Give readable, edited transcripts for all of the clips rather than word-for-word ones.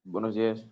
Buenos días.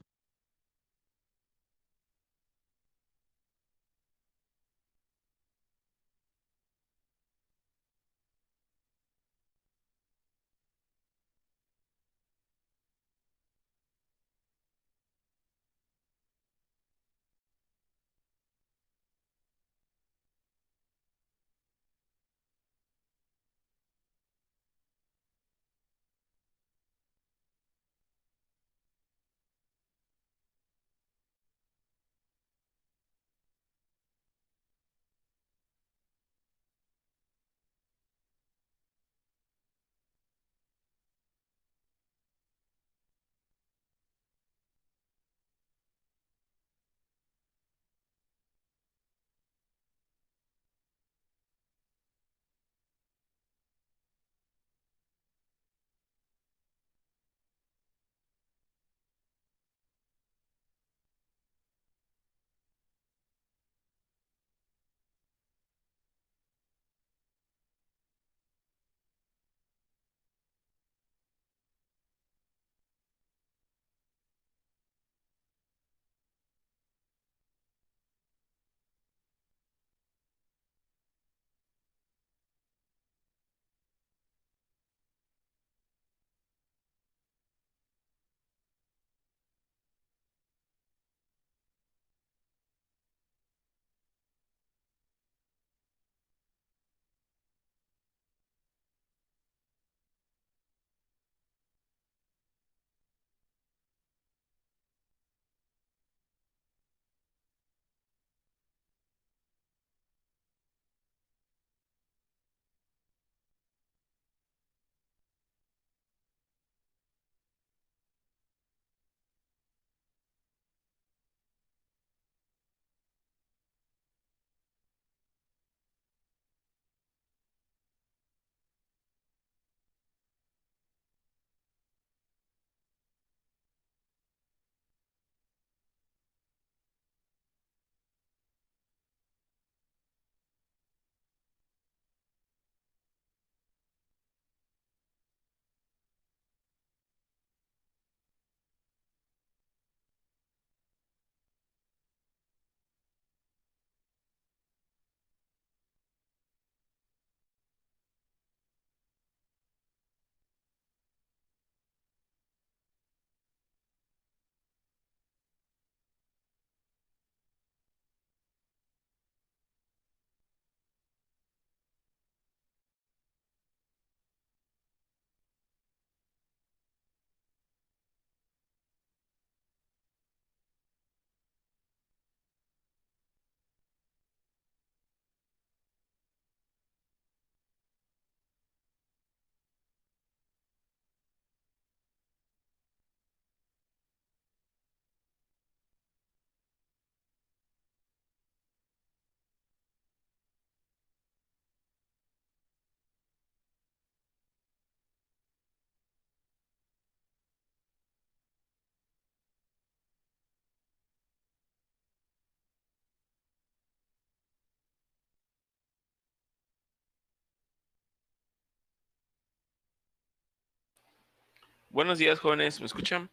Buenos días, jóvenes, ¿me escuchan?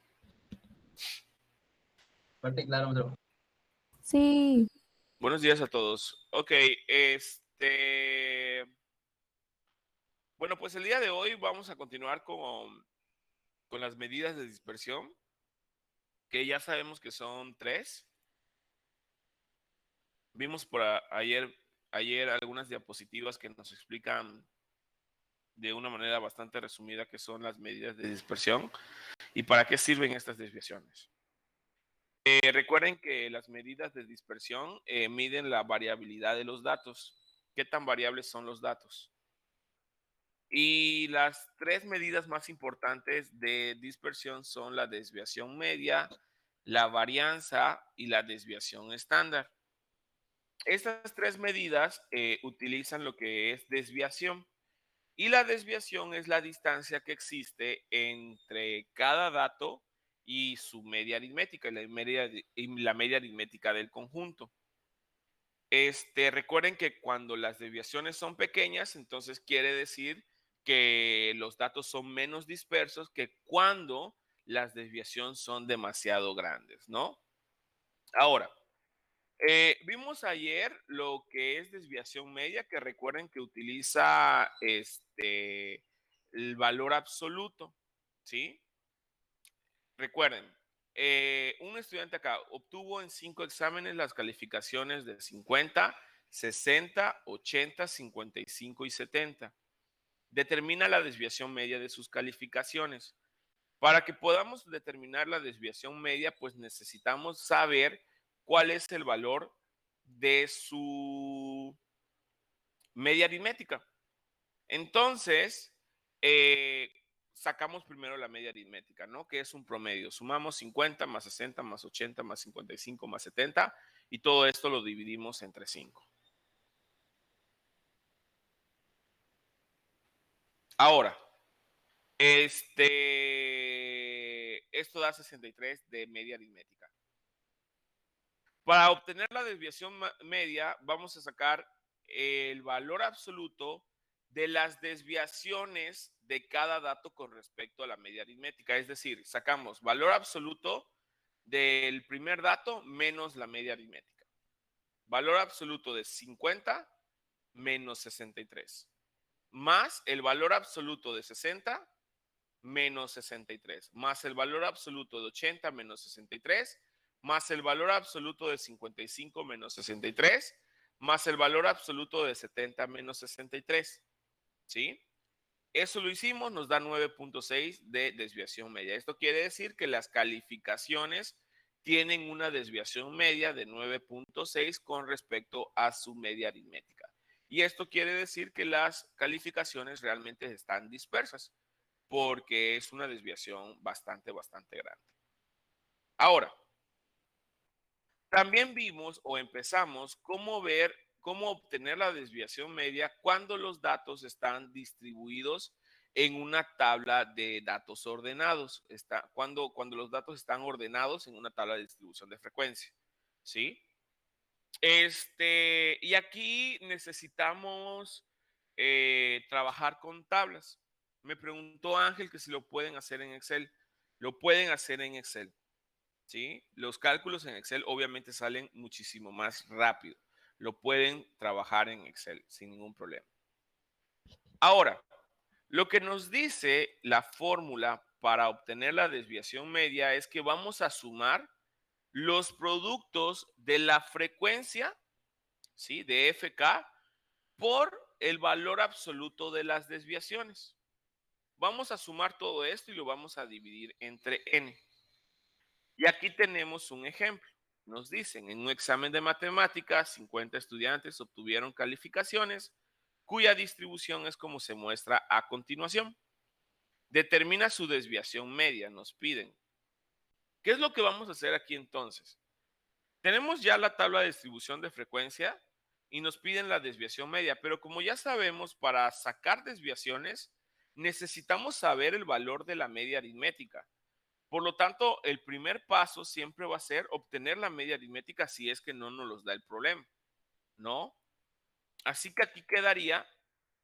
Fuerte y claro, Andrew. Sí, Buenos días a todos. Ok, bueno, pues el día de hoy vamos a continuar con las medidas de dispersión, que ya sabemos que son tres. Vimos ayer algunas diapositivas que nos explican de una manera bastante resumida qué son las medidas de dispersión y para qué sirven estas desviaciones. Recuerden que las medidas de dispersión miden la variabilidad de los datos. ¿Qué tan variables son los datos? Y las tres medidas más importantes de dispersión son la desviación media, la varianza y la desviación estándar. Estas tres medidas utilizan lo que es desviación. Y la desviación es la distancia que existe entre cada dato y su media aritmética, y la media aritmética del conjunto. Recuerden que cuando las desviaciones son pequeñas, entonces quiere decir que los datos son menos dispersos que cuando las desviaciones son demasiado grandes, ¿no? Ahora, vimos ayer lo que es desviación media, que recuerden que utiliza el valor absoluto, ¿sí? Recuerden, un estudiante acá obtuvo en 5 exámenes las calificaciones de 50, 60, 80, 55 y 70. Determina la desviación media de sus calificaciones. Para que podamos determinar la desviación media, pues necesitamos saber cuál es el valor de su media aritmética. Entonces, eh, sacamos primero la media aritmética, ¿no? Que es un promedio. Sumamos 50 más 60 más 80 más 55 más 70 y todo esto lo dividimos entre 5. Ahora, esto da 63 de media aritmética. Para obtener la desviación media, vamos a sacar el valor absoluto de las desviaciones de cada dato con respecto a la media aritmética. Es decir, sacamos valor absoluto del primer dato menos la media aritmética. Valor absoluto de 50 menos 63. Más el valor absoluto de 60 menos 63, más el valor absoluto de 80 menos 63, más el valor absoluto de 55 menos 63, más el valor absoluto de 70 menos 63. ¿Sí? Eso lo hicimos, nos da 9.6 de desviación media. Esto quiere decir que las calificaciones tienen una desviación media de 9.6 con respecto a su media aritmética. Y esto quiere decir que las calificaciones realmente están dispersas porque es una desviación bastante grande. Ahora, también vimos o empezamos cómo obtener la desviación media cuando los datos están distribuidos en una tabla de datos ordenados. Cuando los datos están ordenados en una tabla de distribución de frecuencia. ¿Sí? Y aquí necesitamos trabajar con tablas. Me preguntó Ángel que si lo pueden hacer en Excel. Lo pueden hacer en Excel. ¿Sí? Los cálculos en Excel obviamente salen muchísimo más rápido. Lo pueden trabajar en Excel sin ningún problema. Ahora, lo que nos dice la fórmula para obtener la desviación media es que vamos a sumar los productos de la frecuencia, ¿sí? De FK por el valor absoluto de las desviaciones. Vamos a sumar todo esto y lo vamos a dividir entre n. Y aquí tenemos un ejemplo. Nos dicen, en un examen de matemáticas, 50 estudiantes obtuvieron calificaciones cuya distribución es como se muestra a continuación. Determina su desviación media, nos piden. ¿Qué es lo que vamos a hacer aquí entonces? Tenemos ya la tabla de distribución de frecuencia y nos piden la desviación media, pero como ya sabemos, para sacar desviaciones necesitamos saber el valor de la media aritmética. Por lo tanto, el primer paso siempre va a ser obtener la media aritmética si es que no nos los da el problema, ¿no? Así que aquí quedaría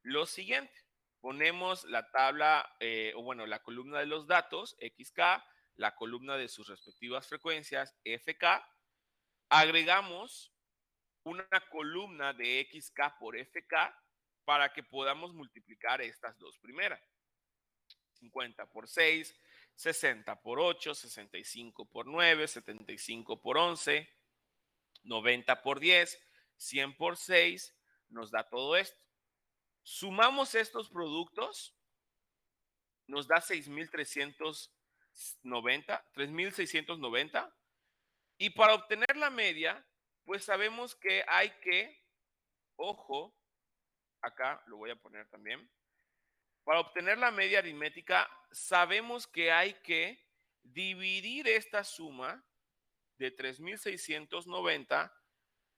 lo siguiente. Ponemos la tabla, o bueno, la columna de los datos, XK, la columna de sus respectivas frecuencias, FK. Agregamos una columna de XK por FK para que podamos multiplicar estas dos primeras. 50 por 6, 60 por 8, 65 por 9, 75 por 11, 90 por 10, 100 por 6, nos da todo esto. Sumamos estos productos, nos da 3.690, y para obtener la media, pues sabemos que hay que, ojo, acá lo voy a poner también, para obtener la media aritmética, sabemos que hay que dividir esta suma de 3.690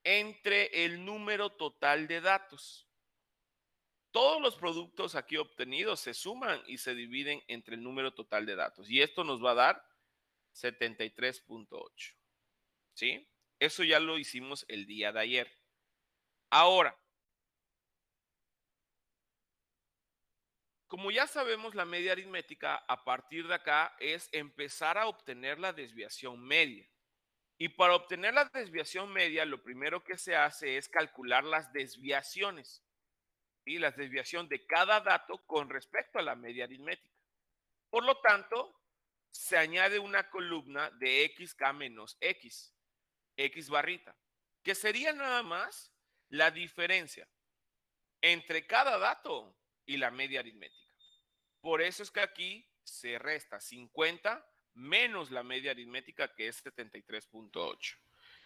entre el número total de datos. Todos los productos aquí obtenidos se suman y se dividen entre el número total de datos. Y esto nos va a dar 73.8. ¿Sí? Eso ya lo hicimos el día de ayer. Ahora, Como ya sabemos la media aritmética, a partir de acá es empezar a obtener la desviación media. Y para obtener la desviación media, lo primero que se hace es calcular las desviaciones y la desviación de cada dato con respecto a la media aritmética. Por lo tanto, se añade una columna de xk menos x barrita, que sería nada más la diferencia entre cada dato y la media aritmética. Por eso es que aquí se resta 50 menos la media aritmética, que es 73.8.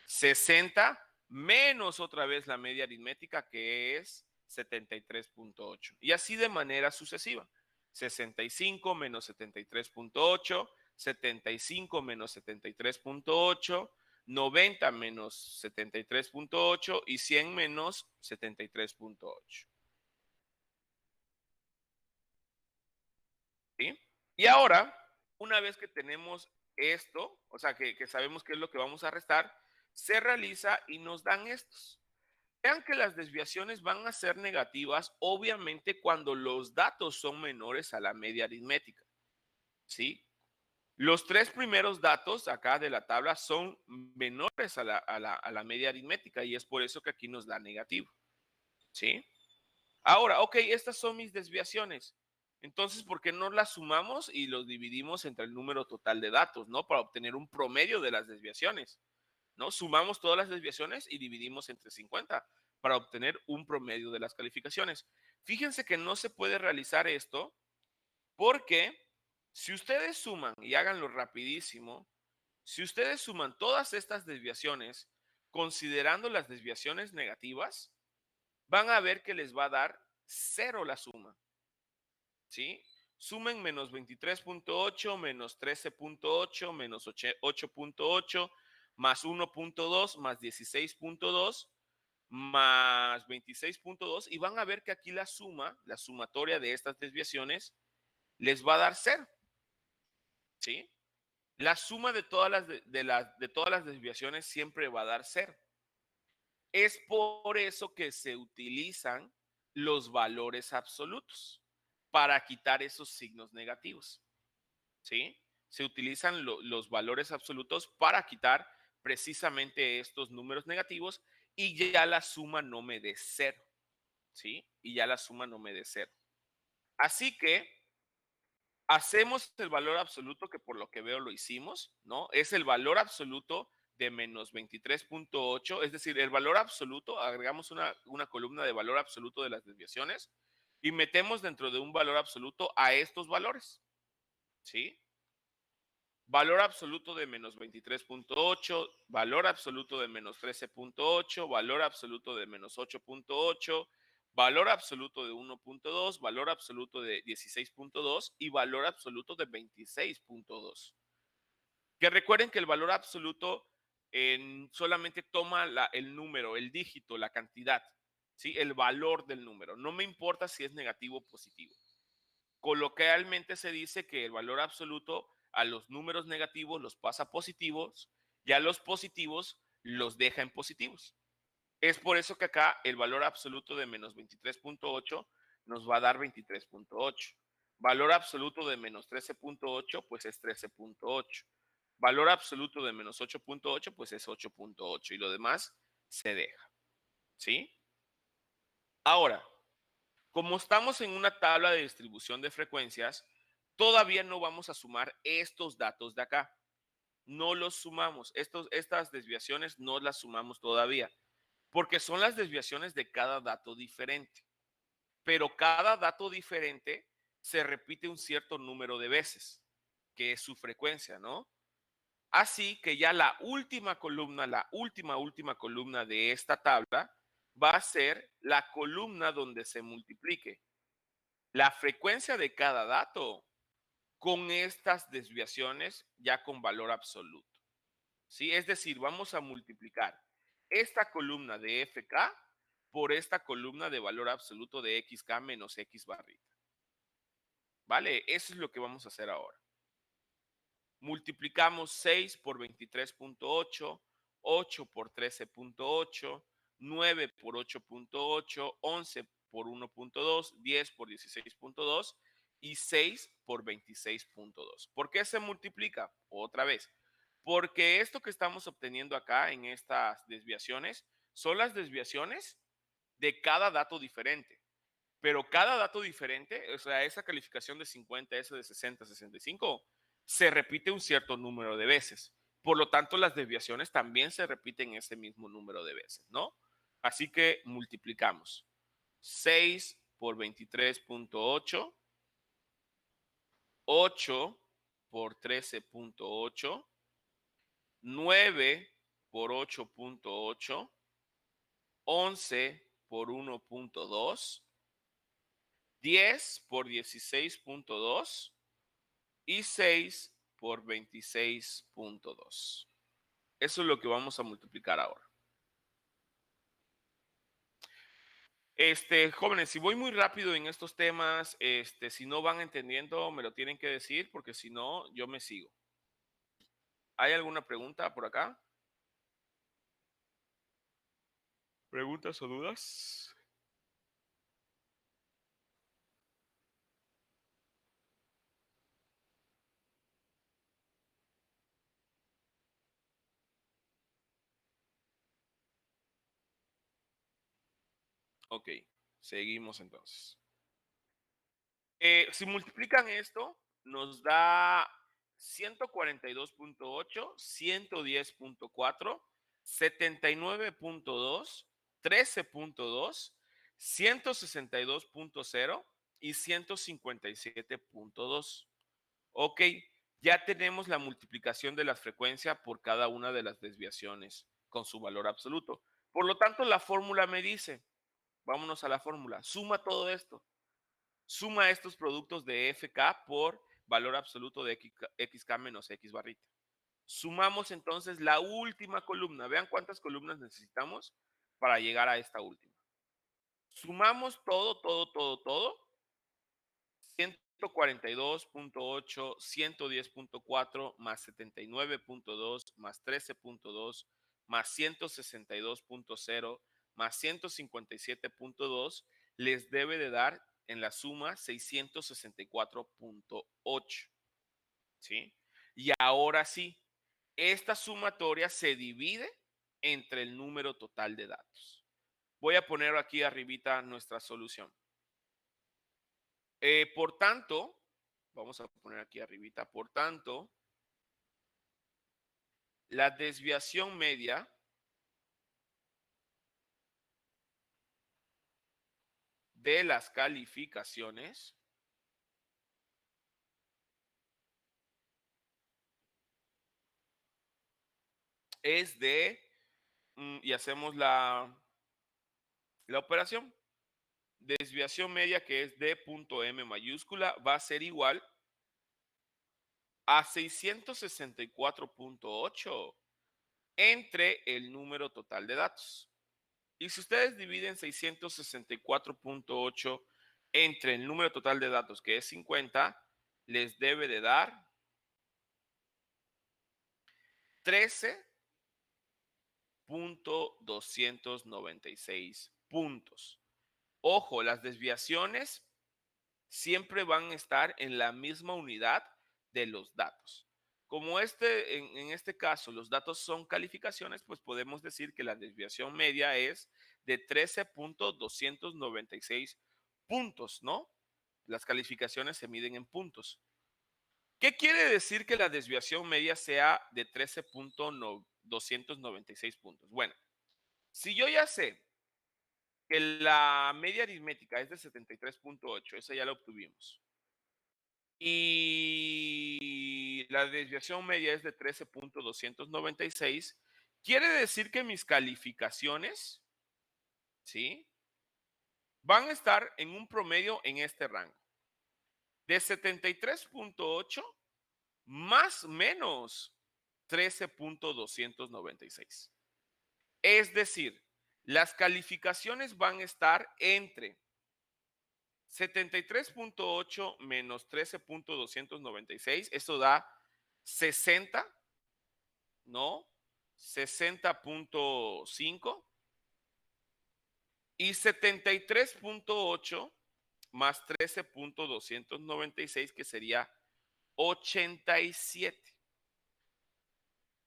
60 menos otra vez la media aritmética, que es 73.8. Y así de manera sucesiva. 65 menos 73.8, 75 menos 73.8, 90 menos 73.8 y 100 menos 73.8. ¿Sí? Y ahora, una vez que tenemos esto, o sea, que sabemos qué es lo que vamos a restar, se realiza y nos dan estos. Vean que las desviaciones van a ser negativas, obviamente, cuando los datos son menores a la media aritmética. ¿Sí? Los tres primeros datos acá de la tabla son menores a la media aritmética y es por eso que aquí nos da negativo. ¿Sí? Ahora, ok, estas son mis desviaciones. Entonces, ¿por qué no las sumamos y los dividimos entre el número total de datos, ¿no? Para obtener un promedio de las desviaciones, ¿no? Sumamos todas las desviaciones y dividimos entre 50 para obtener un promedio de las calificaciones. Fíjense que no se puede realizar esto porque si ustedes suman, y háganlo rapidísimo, si ustedes suman todas estas desviaciones, considerando las desviaciones negativas, van a ver que les va a dar cero la suma. ¿Sí? Sumen menos 23.8, menos 13.8, menos 8.8, más 1.2, más 16.2, más 26.2 y van a ver que aquí la suma, la sumatoria de estas desviaciones, les va a dar cero. ¿Sí? La suma de todas de todas las desviaciones siempre va a dar cero. Es por eso que se utilizan los valores absolutos para quitar esos signos negativos. ¿Sí? Se utilizan los valores absolutos para quitar precisamente estos números negativos y ya la suma no me dé cero. ¿Sí? Y ya la suma no me dé cero. Así que hacemos el valor absoluto, que por lo que veo lo hicimos, ¿no? Es el valor absoluto de menos 23.8, es decir, el valor absoluto, agregamos una columna de valor absoluto de las desviaciones y metemos dentro de un valor absoluto a estos valores, ¿sí? Valor absoluto de menos 23.8, valor absoluto de menos 13.8, valor absoluto de menos 8.8, valor absoluto de 1.2, valor absoluto de 16.2 y valor absoluto de 26.2. Que recuerden que el valor absoluto solamente toma el número, el dígito, la cantidad, ¿sí? El valor del número. No me importa si es negativo o positivo. Coloquialmente se dice que el valor absoluto a los números negativos los pasa a positivos y a los positivos los deja en positivos. Es por eso que acá el valor absoluto de menos 23.8 nos va a dar 23.8. Valor absoluto de menos 13.8 pues es 13.8. Valor absoluto de menos 8.8 pues es 8.8 y lo demás se deja. ¿Sí? Ahora, como estamos en una tabla de distribución de frecuencias, todavía no vamos a sumar estos datos de acá. No los sumamos. Estas desviaciones no las sumamos todavía, porque son las desviaciones de cada dato diferente. Pero cada dato diferente se repite un cierto número de veces, que es su frecuencia, ¿no? Así que ya la última columna, la última columna de esta tabla va a ser la columna donde se multiplique la frecuencia de cada dato con estas desviaciones ya con valor absoluto. ¿Sí? Es decir, vamos a multiplicar esta columna de FK por esta columna de valor absoluto de XK menos X barrita. ¿Vale? Eso es lo que vamos a hacer ahora. Multiplicamos 6 por 23.8, 8 por 13.8, 9 por 8.8, 11 por 1.2, 10 por 16.2 y 6 por 26.2. ¿Por qué se multiplica? Otra vez, porque esto que estamos obteniendo acá en estas desviaciones son las desviaciones de cada dato diferente. Pero cada dato diferente, o sea, esa calificación de 50, esa de 60, 65, se repite un cierto número de veces. Por lo tanto, las desviaciones también se repiten ese mismo número de veces, ¿no? Así que multiplicamos 6 por 23.8, 8 por 13.8, 9 por 8.8, 11 por 1.2, 10 por 16.2 y 6 por 26.2. Eso es lo que vamos a multiplicar ahora. Jóvenes, si voy muy rápido en estos temas, si no van entendiendo, me lo tienen que decir, porque si no, yo me sigo. ¿Hay alguna pregunta por acá? ¿Preguntas o dudas? Ok, seguimos entonces. Si multiplican esto, nos da 142.8, 110.4, 79.2, 13.2, 162.0 y 157.2. Ok, ya tenemos la multiplicación de la frecuencia por cada una de las desviaciones con su valor absoluto. Por lo tanto, la fórmula me dice, vámonos a la fórmula, suma todo esto. Suma estos productos de FK por valor absoluto de XK menos X barrita. Sumamos entonces la última columna. Vean cuántas columnas necesitamos para llegar a esta última. Sumamos todo. 142.8, 110.4 más 79.2 más 13.2 más 162.0 más 157.2 les debe de dar en la suma 664.8. ¿Sí? Y ahora sí, esta sumatoria se divide entre el número total de datos. Voy a poner aquí arribita nuestra solución. Por tanto, vamos a poner aquí arribita, por tanto, la desviación media de las calificaciones es de, y hacemos la operación, desviación media que es de punto M mayúscula va a ser igual a 664.8 entre el número total de datos. Y si ustedes dividen 664.8 entre el número total de datos, que es 50, les debe de dar 13.296 puntos. Ojo, las desviaciones siempre van a estar en la misma unidad de los datos. Como en este caso los datos son calificaciones, pues podemos decir que la desviación media es de 13.296 puntos, ¿no? Las calificaciones se miden en puntos. ¿Qué quiere decir que la desviación media sea de 13.296 puntos? Bueno, si yo ya sé que la media aritmética es de 73.8, esa ya la obtuvimos, y la desviación media es de 13.296, quiere decir que mis calificaciones, ¿sí? Van a estar en un promedio en este rango. De 73.8 más menos 13.296. Es decir, las calificaciones van a estar entre 73.8 menos 13.296, eso da 60, ¿no? 60.5 y 73.8 más 13.296, que sería 87.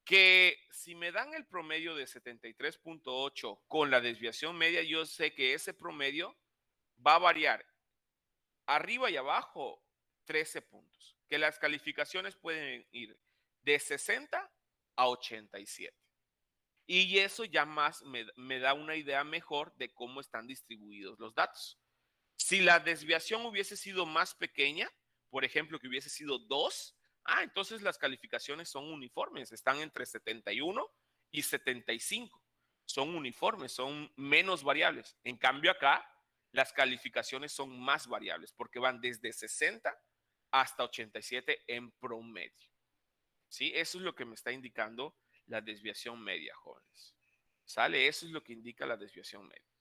Que si me dan el promedio de 73.8 con la desviación media, yo sé que ese promedio va a variar arriba y abajo 13 puntos. Que las calificaciones pueden ir de 60 a 87. Y eso ya más me da una idea mejor de cómo están distribuidos los datos. Si la desviación hubiese sido más pequeña, por ejemplo, que hubiese sido 2, entonces las calificaciones son uniformes, están entre 71 y 75. Son uniformes, son menos variables. En cambio acá, las calificaciones son más variables porque van desde 60 hasta 87 en promedio. ¿Sí? Eso es lo que me está indicando la desviación media, jóvenes. ¿Sale? Eso es lo que indica la desviación media.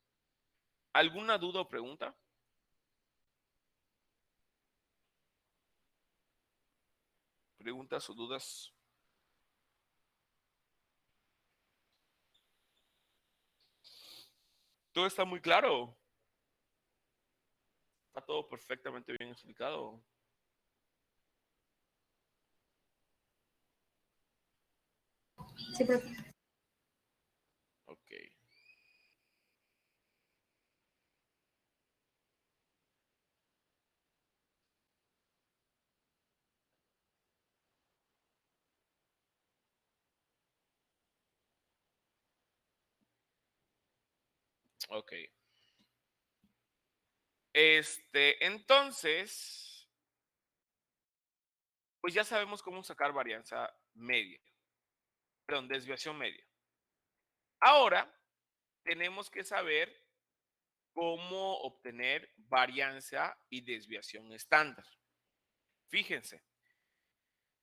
¿Alguna duda o pregunta? ¿Preguntas o dudas? Todo está muy claro. Está todo perfectamente bien explicado. Sí, profe. Ok. Ok. Entonces, pues ya sabemos cómo sacar varianza media. Perdón, desviación media. Ahora tenemos que saber cómo obtener varianza y desviación estándar. Fíjense,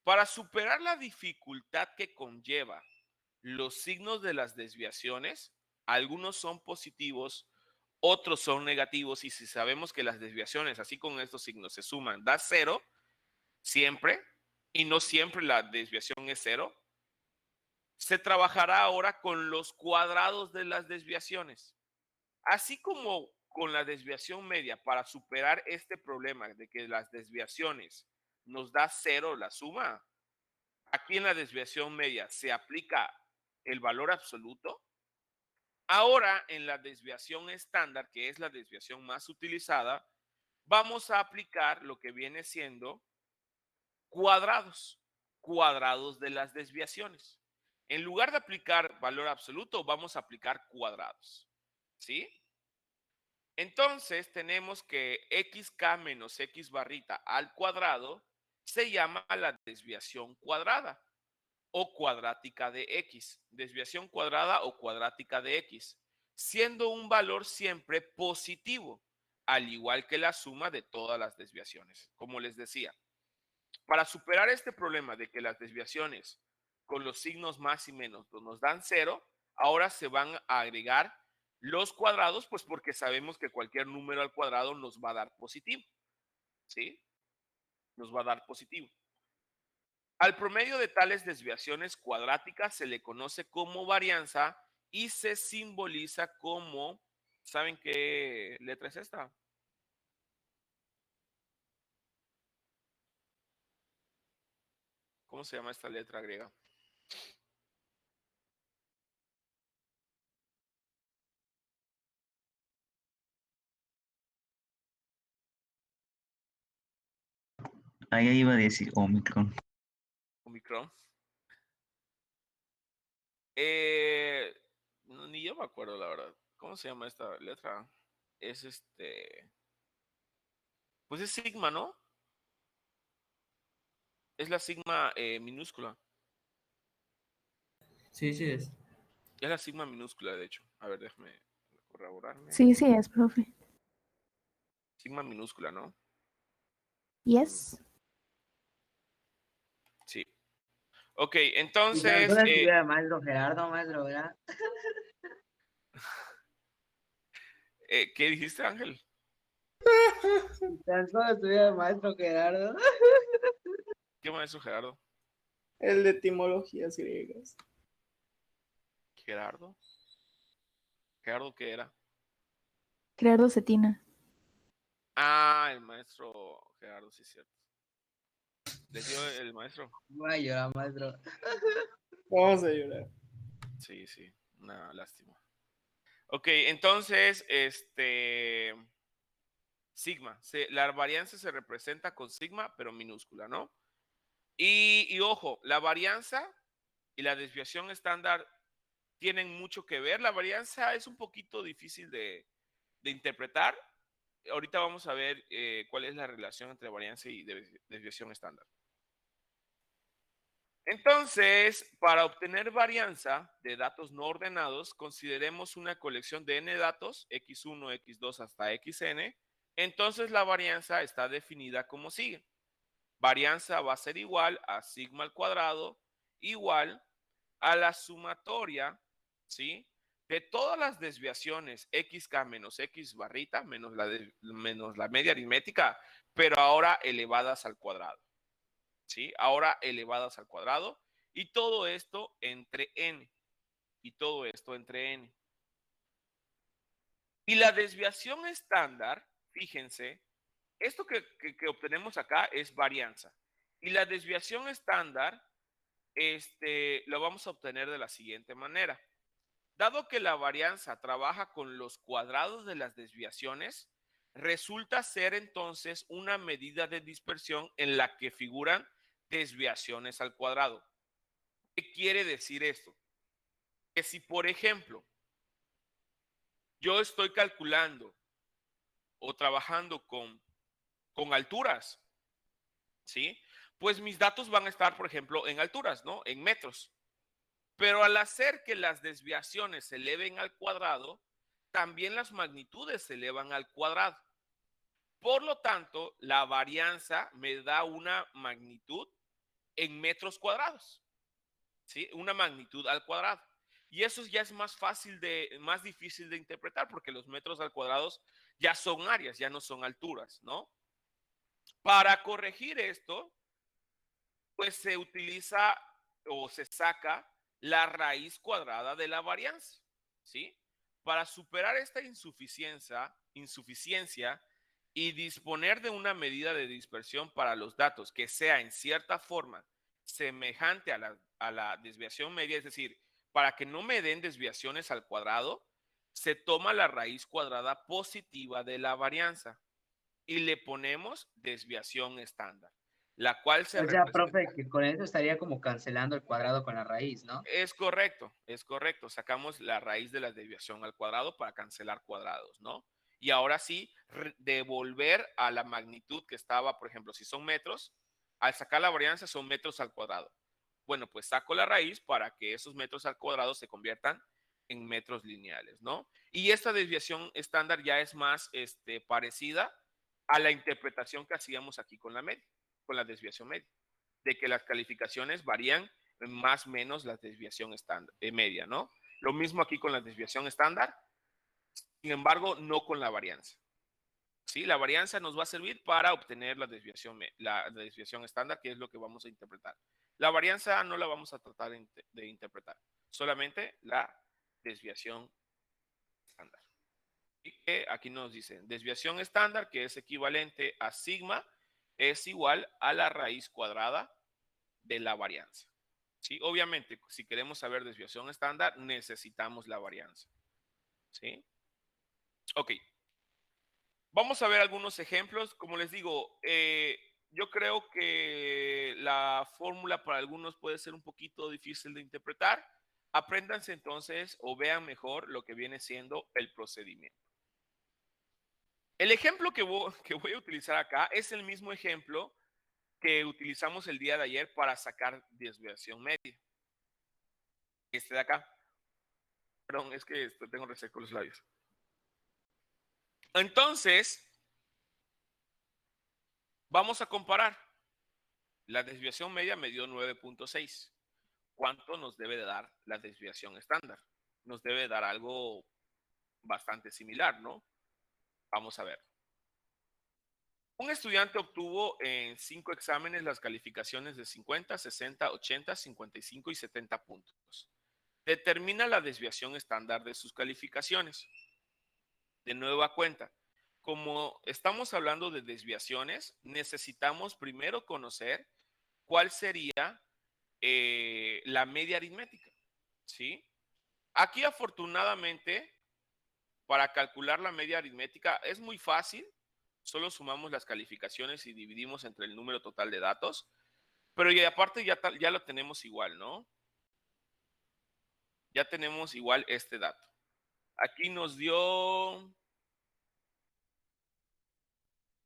para superar la dificultad que conlleva los signos de las desviaciones, algunos son positivos, otros son negativos, y si sabemos que las desviaciones, así con estos signos, se suman, da 0 siempre, y no siempre la desviación es 0, se trabajará ahora con los cuadrados de las desviaciones. Así como con la desviación media, para superar este problema de que las desviaciones nos da 0 la suma, aquí en la desviación media se aplica el valor absoluto. Ahora, en la desviación estándar, que es la desviación más utilizada, vamos a aplicar lo que viene siendo cuadrados, cuadrados de las desviaciones. En lugar de aplicar valor absoluto, vamos a aplicar cuadrados. ¿Sí? Entonces, tenemos que xk menos x barrita al cuadrado se llama la desviación cuadrada o cuadrática de x, desviación cuadrada o cuadrática de x, siendo un valor siempre positivo, al igual que la suma de todas las desviaciones. Como les decía, para superar este problema de que las desviaciones con los signos más y menos nos dan 0, ahora se van a agregar los cuadrados, pues porque sabemos que cualquier número al cuadrado nos va a dar positivo, ¿sí? Nos va a dar positivo. Al promedio de tales desviaciones cuadráticas se le conoce como varianza y se simboliza como, ¿saben qué letra es esta? ¿Cómo se llama esta letra griega? Ahí iba a decir Omicron. Omicron. Ni yo me acuerdo, la verdad. ¿Cómo se llama esta letra? Es pues es sigma, ¿no? Es la sigma minúscula. Sí, sí es. Es la sigma minúscula, de hecho. A ver, déjame corroborarme. Sí, sí es, profe. Sigma minúscula, ¿no? Yes. Sí. Ok, Y entonces, tanto estuviera maestro Gerardo, maestro, ¿verdad? ¿qué dijiste, Ángel? Y tanto estuviera maestro Gerardo. ¿Qué maestro Gerardo? El de etimologías griegas. ¿Gerardo? ¿Gerardo qué era? Gerardo Cetina. maestro Gerardo, sí es cierto. ¿Les dio el maestro? Voy a llorar, maestro. Vamos a llorar. Sí, sí, una lástima. Ok, entonces, sigma. La varianza se representa con sigma, pero minúscula, ¿no? Y ojo, la varianza y la desviación estándar tienen mucho que ver. La varianza es un poquito difícil de interpretar. Ahorita vamos a ver cuál es la relación entre varianza y desviación estándar. Entonces, para obtener varianza de datos no ordenados, consideremos una colección de n datos, x1, x2 hasta xn. Entonces, la varianza está definida como sigue. Varianza va a ser igual a sigma al cuadrado igual a la sumatoria, ¿sí?, de todas las desviaciones xk menos x barrita menos la media aritmética, pero ahora elevadas al cuadrado, ¿sí? Ahora elevadas al cuadrado, y todo esto entre n. Y todo esto entre n. Y la desviación estándar, fíjense, esto que obtenemos acá es varianza. Y la desviación estándar, lo vamos a obtener de la siguiente manera. Dado que la varianza trabaja con los cuadrados de las desviaciones, resulta ser entonces una medida de dispersión en la que figuran desviaciones al cuadrado. ¿Qué quiere decir esto? Que si, por ejemplo, yo estoy calculando o trabajando con alturas, ¿sí?, pues mis datos van a estar, por ejemplo, en alturas, ¿no?, en metros. Pero al hacer que las desviaciones se eleven al cuadrado, también las magnitudes se elevan al cuadrado. Por lo tanto, la varianza me da una magnitud en metros cuadrados, ¿sí?, una magnitud al cuadrado. Y eso ya es más difícil de interpretar, porque los metros al cuadrado ya son áreas, ya no son alturas, ¿no? Para corregir esto, pues se utiliza o se saca la raíz cuadrada de la varianza, ¿sí? Para superar esta insuficiencia y disponer de una medida de dispersión para los datos que sea en cierta forma semejante a la desviación media, es decir, para que no me den desviaciones al cuadrado, se toma la raíz cuadrada positiva de la varianza y le ponemos desviación estándar, la cual se O sea, representa. profe, que con eso estaría como cancelando el cuadrado con la raíz, ¿no? Es correcto, es correcto. Sacamos la raíz de la desviación al cuadrado para cancelar cuadrados, ¿no? Y ahora sí, devolver a la magnitud que estaba, por ejemplo, si son metros, al sacar la varianza son metros al cuadrado. Bueno, pues saco la raíz para que esos metros al cuadrado se conviertan en metros lineales, ¿no? Y esta desviación estándar ya es más parecida a la interpretación que hacíamos aquí con la media, con la desviación media, de que las calificaciones varían más o menos la desviación estándar, media, ¿no? Lo mismo aquí con la desviación estándar, sin embargo, no con la varianza. ¿Sí? La varianza nos va a servir para obtener la desviación estándar, que es lo que vamos a interpretar. La varianza no la vamos a tratar de interpretar, solamente la desviación estándar. Y que aquí nos dicen, desviación estándar, que es equivalente a sigma, es igual a la raíz cuadrada de la varianza. ¿Sí? Obviamente, si queremos saber desviación estándar, necesitamos la varianza. ¿Sí? Ok. Vamos a ver algunos ejemplos. Como les digo, yo creo que la fórmula para algunos puede ser un poquito difícil de interpretar. Apréndanse entonces o vean mejor lo que viene siendo el procedimiento. El ejemplo que voy a utilizar acá es el mismo ejemplo que utilizamos el día de ayer para sacar desviación media. Este de acá. Perdón, es que tengo reseco los labios. Entonces, vamos a comparar. La desviación media me dio 9.6. ¿Cuánto nos debe de dar la desviación estándar? Nos debe dar algo bastante similar, ¿no? Vamos a ver. Un estudiante obtuvo en 5 exámenes las calificaciones de 50, 60, 80, 55 y 70 puntos. Determina la desviación estándar de sus calificaciones. De nueva cuenta, como estamos hablando de desviaciones, necesitamos primero conocer cuál sería la media aritmética, ¿sí? Aquí, afortunadamente, para calcular la media aritmética es muy fácil. Solo sumamos las calificaciones y dividimos entre el número total de datos. Pero y aparte ya lo tenemos igual, ¿no? Ya tenemos igual este dato. Aquí nos dio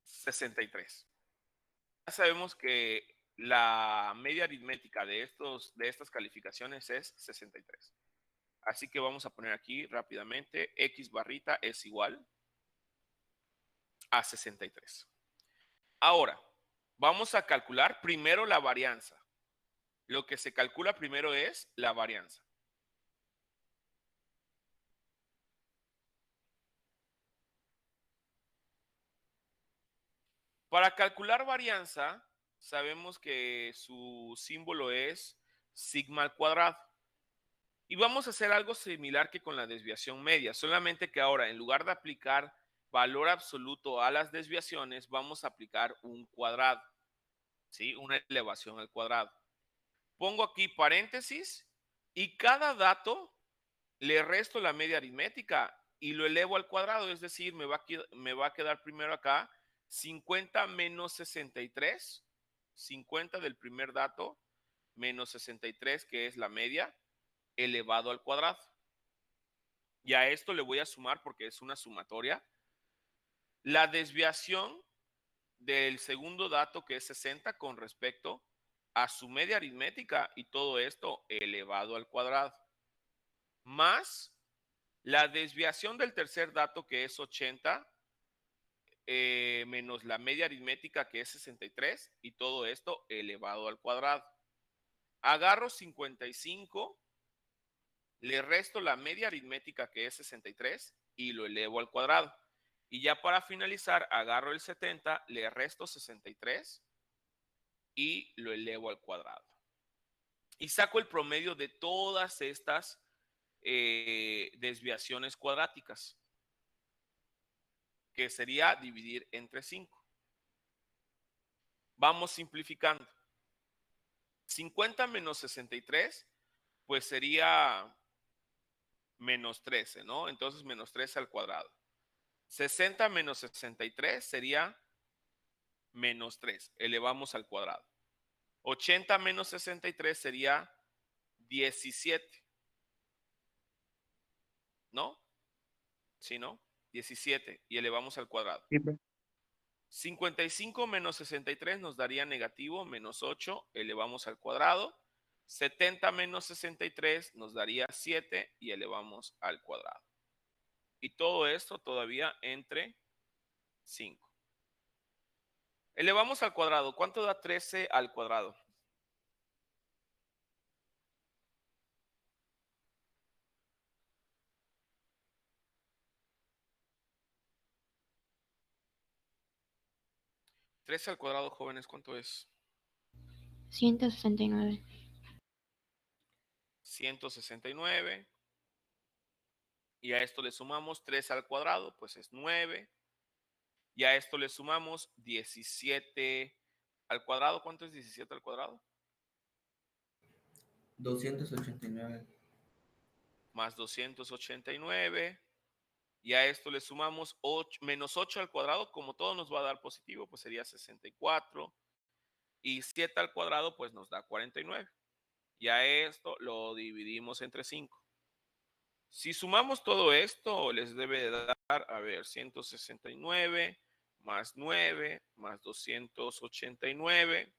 63. Ya sabemos que la media aritmética de estas calificaciones es 63. Así que vamos a poner aquí rápidamente X barrita es igual a 63. Ahora, vamos a calcular primero la varianza. Lo que se calcula primero es la varianza. Para calcular varianza, sabemos que su símbolo es sigma al cuadrado. Y vamos a hacer algo similar que con la desviación media, solamente que ahora en lugar de aplicar valor absoluto a las desviaciones, vamos a aplicar un cuadrado, ¿sí? Una elevación al cuadrado. Pongo aquí paréntesis y cada dato le resto la media aritmética y lo elevo al cuadrado, es decir, me va a quedar primero acá 50 menos 63, 50 del primer dato menos 63, que es la media, elevado al cuadrado. Y a esto le voy a sumar, porque es una sumatoria, la desviación del segundo dato, que es 60, con respecto a su media aritmética, y todo esto elevado al cuadrado, más la desviación del tercer dato, que es 80, menos la media aritmética, que es 63, y todo esto elevado al cuadrado. Agarro 55, le resto la media aritmética, que es 63, y lo elevo al cuadrado. Y ya para finalizar, agarro el 70, le resto 63 y lo elevo al cuadrado. Y saco el promedio de todas estas desviaciones cuadráticas, que sería dividir entre 5. Vamos simplificando. 50 menos 63, pues sería menos 13, ¿no? Entonces menos 13 al cuadrado. 60 menos 63 sería menos 3, elevamos al cuadrado. 80 menos 63 sería 17, ¿no? ¿Sí, no? 17 y elevamos al cuadrado. 55 menos 63 nos daría negativo, menos 8, elevamos al cuadrado. 70 menos 63 nos daría 7 y elevamos al cuadrado. Y todo esto todavía entre 5. Elevamos al cuadrado. ¿Cuánto da 13 al cuadrado? ¿13 al cuadrado, jóvenes, cuánto es? 169. 169. Y a esto le sumamos 3 al cuadrado, pues es 9. Y a esto le sumamos 17 al cuadrado. ¿Cuánto es 17 al cuadrado? 289. Más 289. Y a esto le sumamos 8, menos 8 al cuadrado. Como todo nos va a dar positivo, pues sería 64. Y 7 al cuadrado, pues nos da 49. Y a esto lo dividimos entre 5. Si sumamos todo esto, les debe de dar, a ver, 169 más 9 más 289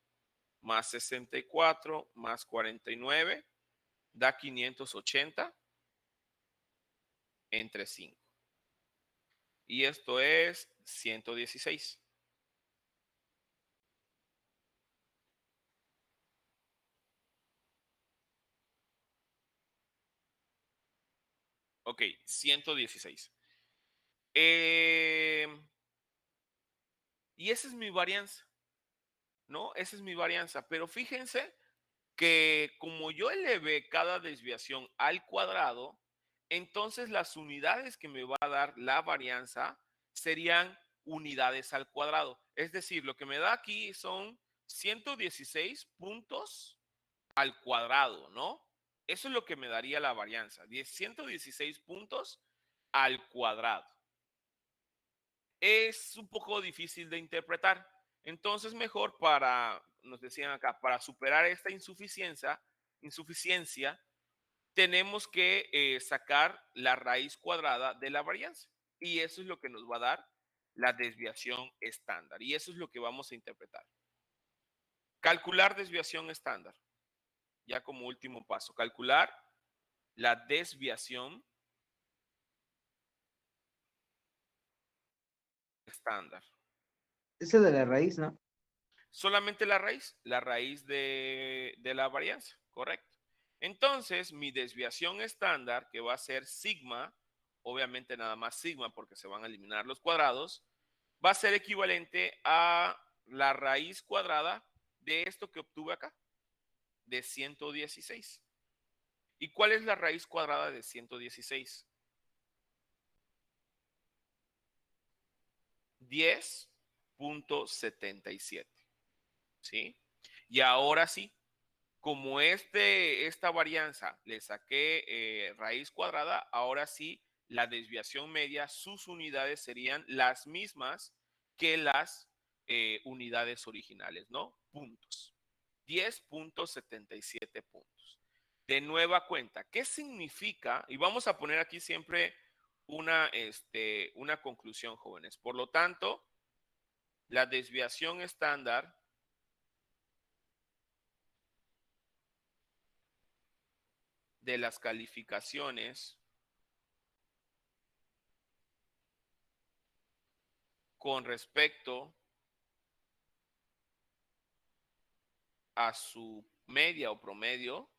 más 64 más 49 da 580 entre 5. Y esto es 116. Ok, 116. Y esa es mi varianza, ¿no? Esa es mi varianza. Pero fíjense que como yo elevé cada desviación al cuadrado, entonces las unidades que me va a dar la varianza serían unidades al cuadrado. Es decir, lo que me da aquí son 116 puntos al cuadrado, ¿no? Eso es lo que me daría la varianza, 116 puntos al cuadrado. Es un poco difícil de interpretar. Entonces, mejor nos decían acá, para superar esta insuficiencia, tenemos que sacar la raíz cuadrada de la varianza. Y eso es lo que nos va a dar la desviación estándar. Y eso es lo que vamos a interpretar. Calcular desviación estándar. Ya como último paso, calcular la desviación estándar. Eso de la raíz, ¿no? Solamente la raíz de la varianza, correcto. Entonces, mi desviación estándar, que va a ser sigma, obviamente nada más sigma porque se van a eliminar los cuadrados, va a ser equivalente a la raíz cuadrada de esto que obtuve acá, de 116. ¿Y cuál es la raíz cuadrada de 116? 10.77. ¿Sí? Y ahora sí, como esta varianza le saqué raíz cuadrada, ahora sí, la desviación media, sus unidades serían las mismas que las unidades originales, ¿no? Puntos. 10.77 puntos. De nueva cuenta, ¿qué significa? Y vamos a poner aquí siempre una conclusión, jóvenes. Por lo tanto, la desviación estándar de las calificaciones con respecto a su media o promedio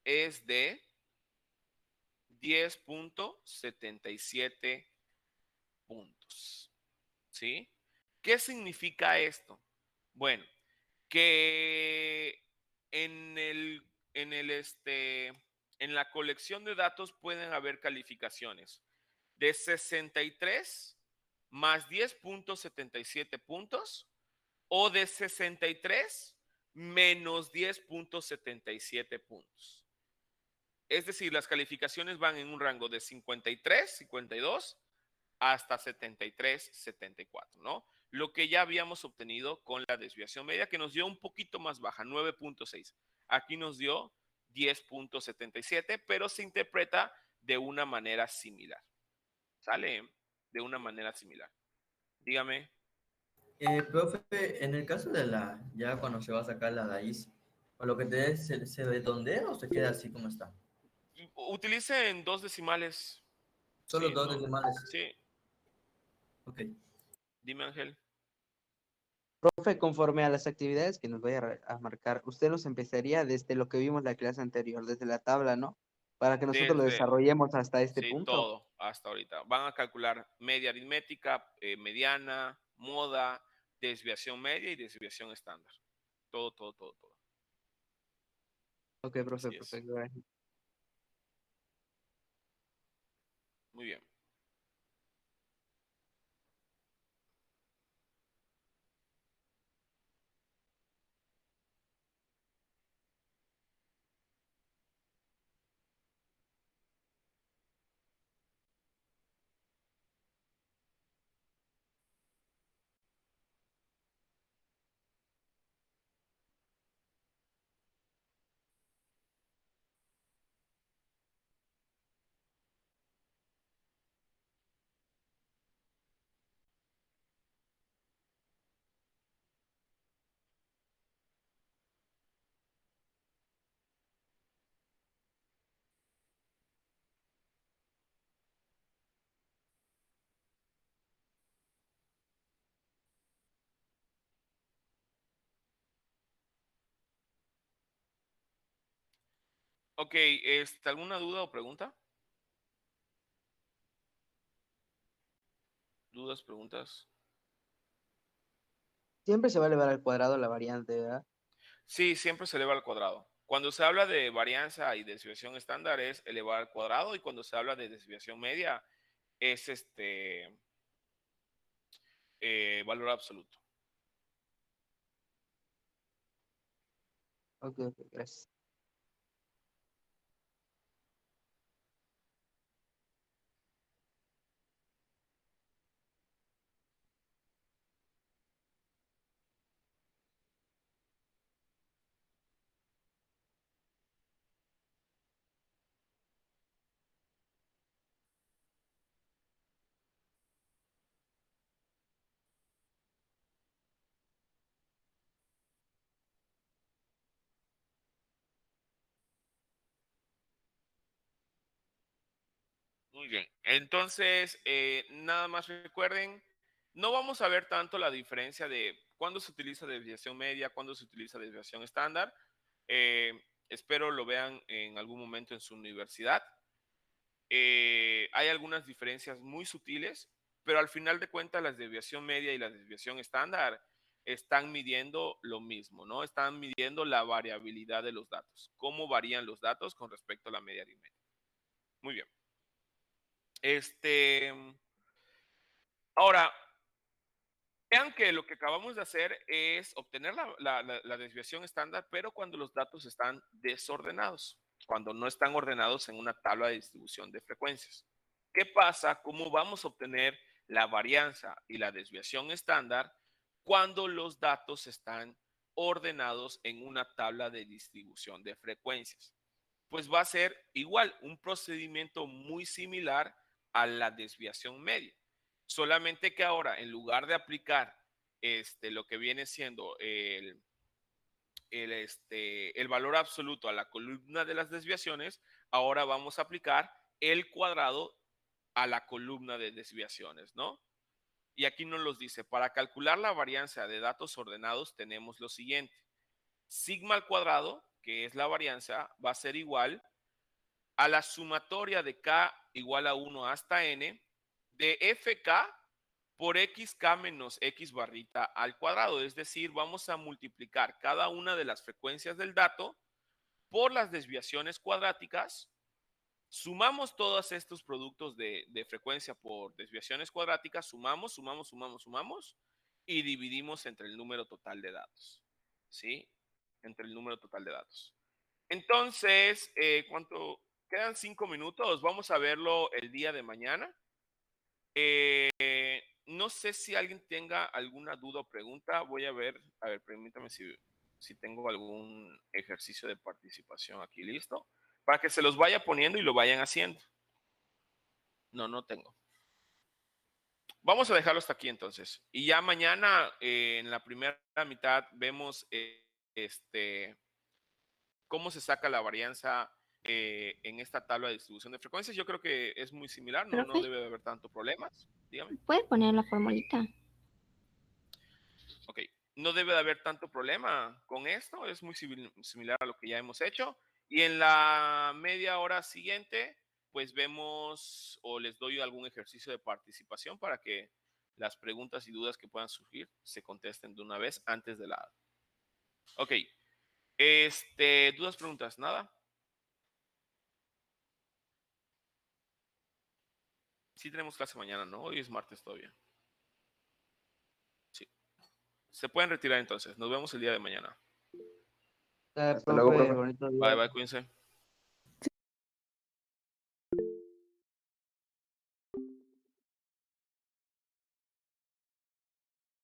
es de 10.77 puntos. ¿Sí? ¿Qué significa esto? Bueno, que en la colección de datos pueden haber calificaciones de 63 más 10.77 puntos o de 63 menos 10.77 puntos. Es decir, las calificaciones van en un rango de 53, 52 hasta 73, 74, ¿no? Lo que ya habíamos obtenido con la desviación media, que nos dio un poquito más baja, 9.6. Aquí nos dio 10.77, pero se interpreta de una manera similar. ¿Sale? De una manera similar. Dígame. Profe, en el caso de ya cuando se va a sacar la raíz, o lo que te dé, ¿se redondea o se queda así como está? Utilicen 2 decimales. Solo Sí, dos ¿no? decimales. Sí. Ok. Dime, Ángel. Profe, conforme a las actividades que nos vaya a marcar, usted nos empezaría desde lo que vimos la clase anterior, desde la tabla, ¿no? Para que nosotros lo Desde, desarrollemos hasta este sí, punto. todo hasta ahorita. Van a calcular media aritmética, mediana, moda, desviación media y desviación estándar. Todo, todo, todo, todo. Ok, profe, Así es. perfecto. Gracias. Muy bien. Ok, ¿alguna duda o pregunta? ¿Dudas, preguntas? Siempre se va a elevar al cuadrado la variante, ¿verdad? Sí, siempre se eleva al cuadrado. Cuando se habla de varianza y desviación estándar es elevar al cuadrado y cuando se habla de desviación media es valor absoluto. Ok, gracias. Muy bien. Entonces, nada más recuerden, no vamos a ver tanto la diferencia de cuándo se utiliza desviación media, cuándo se utiliza desviación estándar. Espero lo vean en algún momento en su universidad. Hay algunas diferencias muy sutiles, pero al final de cuentas la desviación media y la desviación estándar están midiendo lo mismo, ¿no? Están midiendo la variabilidad de los datos, cómo varían los datos con respecto a la media aritmética. Muy bien. Ahora, vean que lo que acabamos de hacer es obtener la desviación estándar, pero cuando los datos están desordenados, cuando no están ordenados en una tabla de distribución de frecuencias. ¿Qué pasa? ¿Cómo vamos a obtener la varianza y la desviación estándar cuando los datos están ordenados en una tabla de distribución de frecuencias? Pues va a ser igual, un procedimiento muy similar a la desviación media. Solamente que ahora, en lugar de aplicar lo que viene siendo el valor absoluto a la columna de las desviaciones, ahora vamos a aplicar el cuadrado a la columna de desviaciones, ¿no? Y aquí nos los dice, para calcular la varianza de datos ordenados tenemos lo siguiente. Sigma al cuadrado, que es la varianza, va a ser igual a la sumatoria de k igual a 1 hasta n de fk por xk menos x barrita al cuadrado. Es decir, vamos a multiplicar cada una de las frecuencias del dato por las desviaciones cuadráticas. Sumamos todos estos productos de frecuencia por desviaciones cuadráticas, sumamos y dividimos entre el número total de datos. ¿Sí? Entre el número total de datos. Entonces, ¿cuánto? Quedan 5 minutos. Vamos a verlo el día de mañana. No sé si alguien tenga alguna duda o pregunta. Voy a ver, permítame si tengo algún ejercicio de participación aquí listo, para que se los vaya poniendo y lo vayan haciendo. No tengo. Vamos a dejarlo hasta aquí entonces. Y ya mañana, en la primera mitad, vemos cómo se saca la varianza en esta tabla de distribución de frecuencias. Yo creo que es muy similar, no Profe, debe de haber tanto problemas. Dígame. ¿puede poner la formulita? Ok, no debe de haber tanto problema con esto, es muy similar a lo que ya hemos hecho. Y en la media hora siguiente, pues vemos o les doy algún ejercicio de participación para que las preguntas y dudas que puedan surgir se contesten de una vez antes de la... Ok, dudas, preguntas, nada. Sí tenemos clase mañana, ¿no? Hoy es martes todavía. Sí. Se pueden retirar entonces. Nos vemos el día de mañana. Hasta luego, profe. Bonito día. Bye, cuídense.